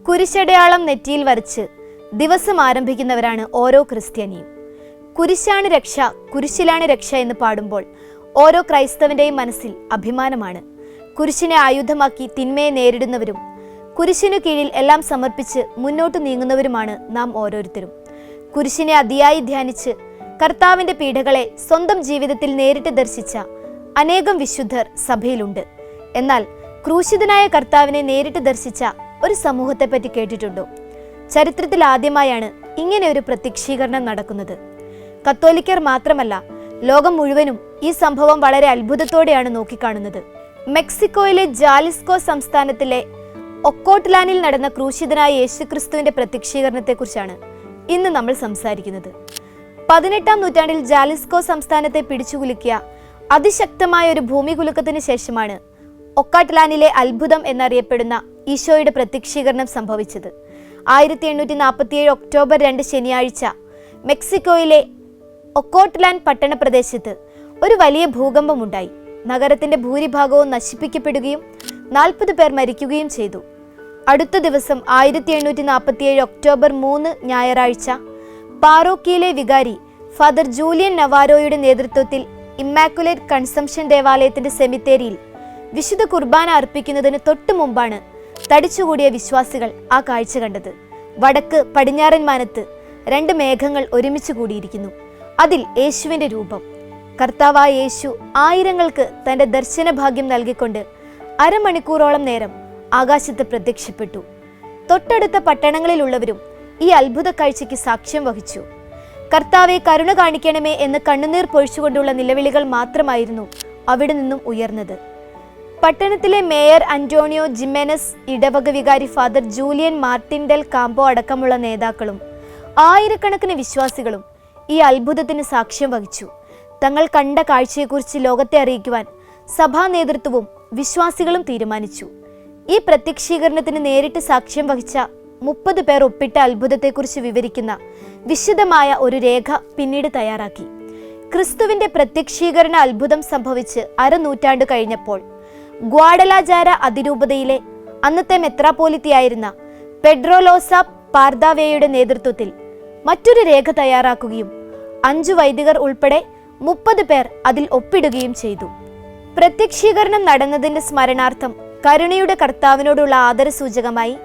കുരിശടയാളം നെറ്റിയിൽ വരച്ച് ദിവസം ആരംഭിക്കുന്നവരാണ് ഓരോ ക്രിസ്ത്യാനിയും. കുരിശാണ് രക്ഷ, കുരിശിലാണ് രക്ഷ എന്ന് പാടുമ്പോൾ ഓരോ ക്രൈസ്തവന്റെയും മനസ്സിൽ അഭിമാനമാണ്. കുരിശിനെ ആയുധമാക്കി തിന്മയെ നേരിടുന്നവരും കുരിശിനു കീഴിൽ എല്ലാം സമർപ്പിച്ച് മുന്നോട്ട് നീങ്ങുന്നവരുമാണ് നാം ഓരോരുത്തരും. കുരിശിനെ അതിയായി ധ്യാനിച്ച് കർത്താവിന്റെ പീഡകളെ സ്വന്തം ജീവിതത്തിൽ നേരിട്ട് ദർശിച്ച അനേകം വിശുദ്ധർ സഭയിലുണ്ട്. എന്നാൽ ക്രൂശിതനായ കർത്താവിനെ നേരിട്ട് ദർശിച്ച ഒരു സമൂഹത്തെ പറ്റി കേട്ടിട്ടുണ്ടോ? ചരിത്രത്തിൽ ആദ്യമായാണ് ഇങ്ങനെ ഒരു പ്രത്യക്ഷീകരണം നടക്കുന്നത്. കത്തോലിക്കർ മാത്രമല്ല, ലോകം മുഴുവനും ഈ സംഭവം വളരെ അത്ഭുതത്തോടെയാണ് നോക്കിക്കാണുന്നത്. മെക്സിക്കോയിലെ ജാലിസ്കോ സംസ്ഥാനത്തിലെ ഒക്കോട്ട്ലാനിൽ നടന്ന ക്രൂശിതനായ യേശുക്രിസ്തുവിന്റെ പ്രത്യക്ഷീകരണത്തെക്കുറിച്ചാണ് ഇന്ന് നമ്മൾ സംസാരിക്കുന്നത്. 18-ാം നൂറ്റാണ്ടിൽ ജാലിസ്കോ സംസ്ഥാനത്തെ പിടിച്ചുകുലുക്കിയ അതിശക്തമായ ഒരു ഭൂമികുലുക്കത്തിന് ശേഷമാണ് ഒക്കാട്ട്ലാനിലെ അത്ഭുതം എന്നറിയപ്പെടുന്ന ഈശോയുടെ പ്രത്യക്ഷീകരണം സംഭവിച്ചത്. 1847 ഒക്ടോബർ 2 ശനിയാഴ്ച മെക്സിക്കോയിലെ ഒക്കോട്ട്ലാൻ പട്ടണപ്രദേശത്ത് ഒരു വലിയ ഭൂകമ്പമുണ്ടായി. നഗരത്തിന്റെ ഭൂരിഭാഗവും നശിപ്പിക്കപ്പെടുകയും 40 പേർ മരിക്കുകയും ചെയ്തു. അടുത്ത ദിവസം 1847 ഒക്ടോബർ 3 ഞായറാഴ്ച പാറോക്കിയിലെ വികാരി ഫാദർ ജൂലിയൻ നവാരോയുടെ നേതൃത്വത്തിൽ ഇമ്മാക്കുലേറ്റ് കൺസംഷൻ ദേവാലയത്തിന്റെ സെമിത്തേരിയിൽ വിശുദ്ധ കുർബാന അർപ്പിക്കുന്നതിന് തൊട്ടു മുമ്പാണ് തടിച്ചുകൂടിയ വിശ്വാസികൾ ആ കാഴ്ച കണ്ടത്. വടക്ക് പടിഞ്ഞാറൻ മാനത്ത് 2 മേഘങ്ങൾ ഒരുമിച്ച് കൂടിയിരിക്കുന്നു. അതിൽ യേശുവിന്റെ രൂപം. കർത്താവായ യേശു ആയിരങ്ങൾക്ക് തന്റെ ദർശന ഭാഗ്യം നൽകിക്കൊണ്ട് അരമണിക്കൂറോളം നേരം ആകാശത്ത് പ്രത്യക്ഷപ്പെട്ടു. തൊട്ടടുത്ത പട്ടണങ്ങളിലുള്ളവരും ഈ അത്ഭുത കാഴ്ചയ്ക്ക് സാക്ഷ്യം വഹിച്ചു. കർത്താവെ, കരുണ കാണിക്കണമേ എന്ന് കണ്ണുനീർ പൊഴിച്ചുകൊണ്ടുള്ള നിലവിളികൾ മാത്രമായിരുന്നു അവിടെ നിന്നും ഉയർന്നത്. പട്ടണത്തിലെ മേയർ അന്റോണിയോ ജിമെനസ്, ഇടവക വികാരി ഫാദർ ജൂലിയൻ മാർട്ടിൻ ഡെൽ കാമ്പോ അടക്കമുള്ള നേതാക്കളും ആയിരക്കണക്കിന് വിശ്വാസികളും ഈ അത്ഭുതത്തിന് സാക്ഷ്യം വഹിച്ചു. തങ്ങൾ കണ്ട കാഴ്ചയെക്കുറിച്ച് ലോകത്തെ അറിയിക്കുവാൻ സഭാ നേതൃത്വവും വിശ്വാസികളും തീരുമാനിച്ചു. ഈ പ്രത്യക്ഷീകരണത്തിന് നേരിട്ട് സാക്ഷ്യം വഹിച്ച 30 പേർ ഒപ്പിട്ട അത്ഭുതത്തെക്കുറിച്ച് വിവരിക്കുന്ന വിശദമായ ഒരു രേഖ പിന്നീട് തയ്യാറാക്കി. ക്രിസ്തുവിന്റെ പ്രത്യക്ഷീകരണ അത്ഭുതം സംഭവിച്ച് അരനൂറ്റാണ്ട് കഴിഞ്ഞപ്പോൾ ഗ്വാഡലാജാര അതിരൂപതയിലെ അന്നത്തെ മെത്രാപ്പോലിത്തയായിരുന്ന പെഡ്രോലോസ പാർദാവേയുടെ നേതൃത്വത്തിൽ മറ്റൊരു രേഖ തയ്യാറാക്കുകയും 5 വൈദികർ ഉൾപ്പെടെ 30 പേർ അതിൽ ഒപ്പിടുകയും ചെയ്തു. പ്രത്യക്ഷീകരണം നടന്നതിന്റെ സ്മരണാർത്ഥം കരുണയുടെ കർത്താവിനോടുള്ള ആദരസൂചകമായി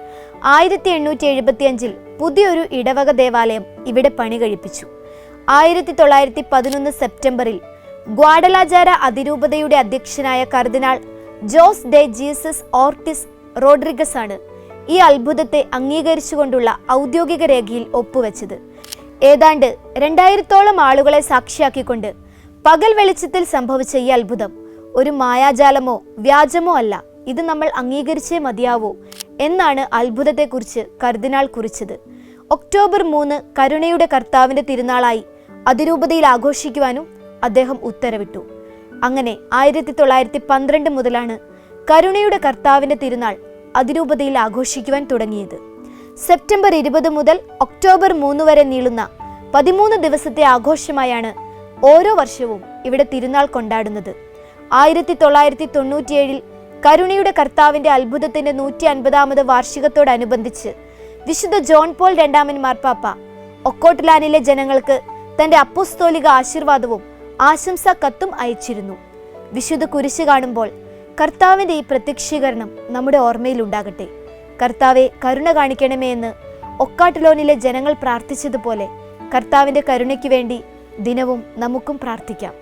1875 പുതിയൊരു ഇടവക ദേവാലയം ഇവിടെ പണി കഴിപ്പിച്ചു. 1911 സെപ്റ്റംബറിൽ ഗ്വാഡലാജാര അതിരൂപതയുടെ അധ്യക്ഷനായ കർദിനാൾ ജോസ് ഡെ ജീസസ് ഓർട്ടിസ് റോഡ്രിഗസ് ആണ് ഈ അത്ഭുതത്തെ അംഗീകരിച്ചുകൊണ്ടുള്ള ഔദ്യോഗിക രേഖയിൽ ഒപ്പുവെച്ചത്. ഏതാണ്ട് 2000-ഓളം ആളുകളെ സാക്ഷിയാക്കിക്കൊണ്ട് പകൽ വെളിച്ചത്തിൽ സംഭവിച്ച ഈ അത്ഭുതം ഒരു മായാജാലമോ വ്യാജമോ അല്ല, ഇത് നമ്മൾ അംഗീകരിച്ചേ മതിയാവൂ എന്നാണ് അത്ഭുതത്തെക്കുറിച്ച് കർദിനാൾ കുറിച്ചത്. ഒക്ടോബർ 3 കരുണയുടെ കർത്താവിന്റെ തിരുനാളായി അതിരൂപതയിൽ ആഘോഷിക്കുവാനും അദ്ദേഹം ഉത്തരവിട്ടു. അങ്ങനെ 1912 മുതലാണ് കരുണയുടെ കർത്താവിന്റെ തിരുനാൾ അതിരൂപതയിൽ ആഘോഷിക്കുവാൻ തുടങ്ങിയത്. സെപ്റ്റംബർ 20 മുതൽ ഒക്ടോബർ 3 വരെ നീളുന്ന 13 ദിവസത്തെ ആഘോഷമായാണ് ഓരോ വർഷവും ഇവിടെ തിരുനാൾ കൊണ്ടാടുന്നത്. 1997 കരുണയുടെ കർത്താവിന്റെ അത്ഭുതത്തിന്റെ 150ാമത് വാർഷികത്തോടനുബന്ധിച്ച് വിശുദ്ധ ജോൺ പോൾ 2 മാർപ്പാപ്പ ഒക്കോട്ട്ലാനിലെ ജനങ്ങൾക്ക് തന്റെ അപ്പോസ്തോലിക ആശീർവാദവും ആശംസാ കത്തും അയച്ചിരുന്നു. വിശുദ്ധ കുരിശ് കാണുമ്പോൾ കർത്താവിന്റെ ഈ പ്രത്യക്ഷീകരണം നമ്മുടെ ഓർമ്മയിൽ ഉണ്ടാകട്ടെ. കർത്താവെ, കരുണ കാണിക്കണമേ എന്ന് ഒക്കാട്ട്ലോനിലെ ജനങ്ങൾ പ്രാർത്ഥിച്ചതുപോലെ കർത്താവിന്റെ കരുണയ്ക്ക് വേണ്ടി ദിനവും നമുക്കും പ്രാർത്ഥിക്കാം.